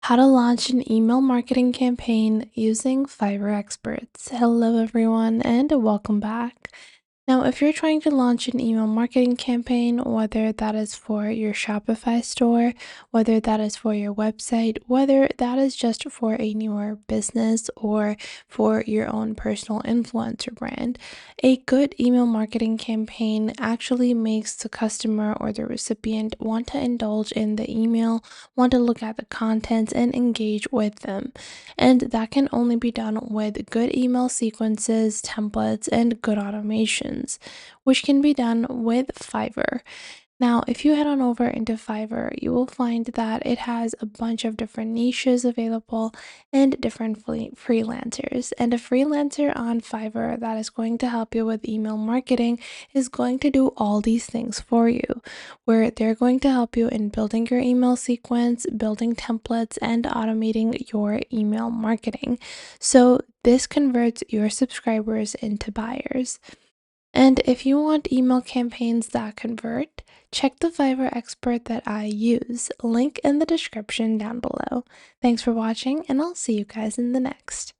How to launch an email marketing campaign using Fiverr experts. Hello, everyone, and welcome back. Now, if you're trying to launch an email marketing campaign, whether that is for your Shopify store, whether that is for your website, whether that is just for a newer business or for your own personal influencer brand, a good email marketing campaign actually makes the customer or the recipient want to indulge in the email, want to look at the contents, and engage with them. And that can only be done with good email sequences, templates, and good automations, which can be done with Fiverr. Now, if you head on over into Fiverr, you will find that it has a bunch of different niches available and different freelancers. And a freelancer on Fiverr that is going to help you with email marketing is going to do all these things for you, where they're going to help you in building your email sequence, building templates, and automating your email marketing. So this converts your subscribers into buyers. And if you want email campaigns that convert, check the Fiverr expert that I use. Link in the description down below. Thanks for watching, and I'll see you guys in the next.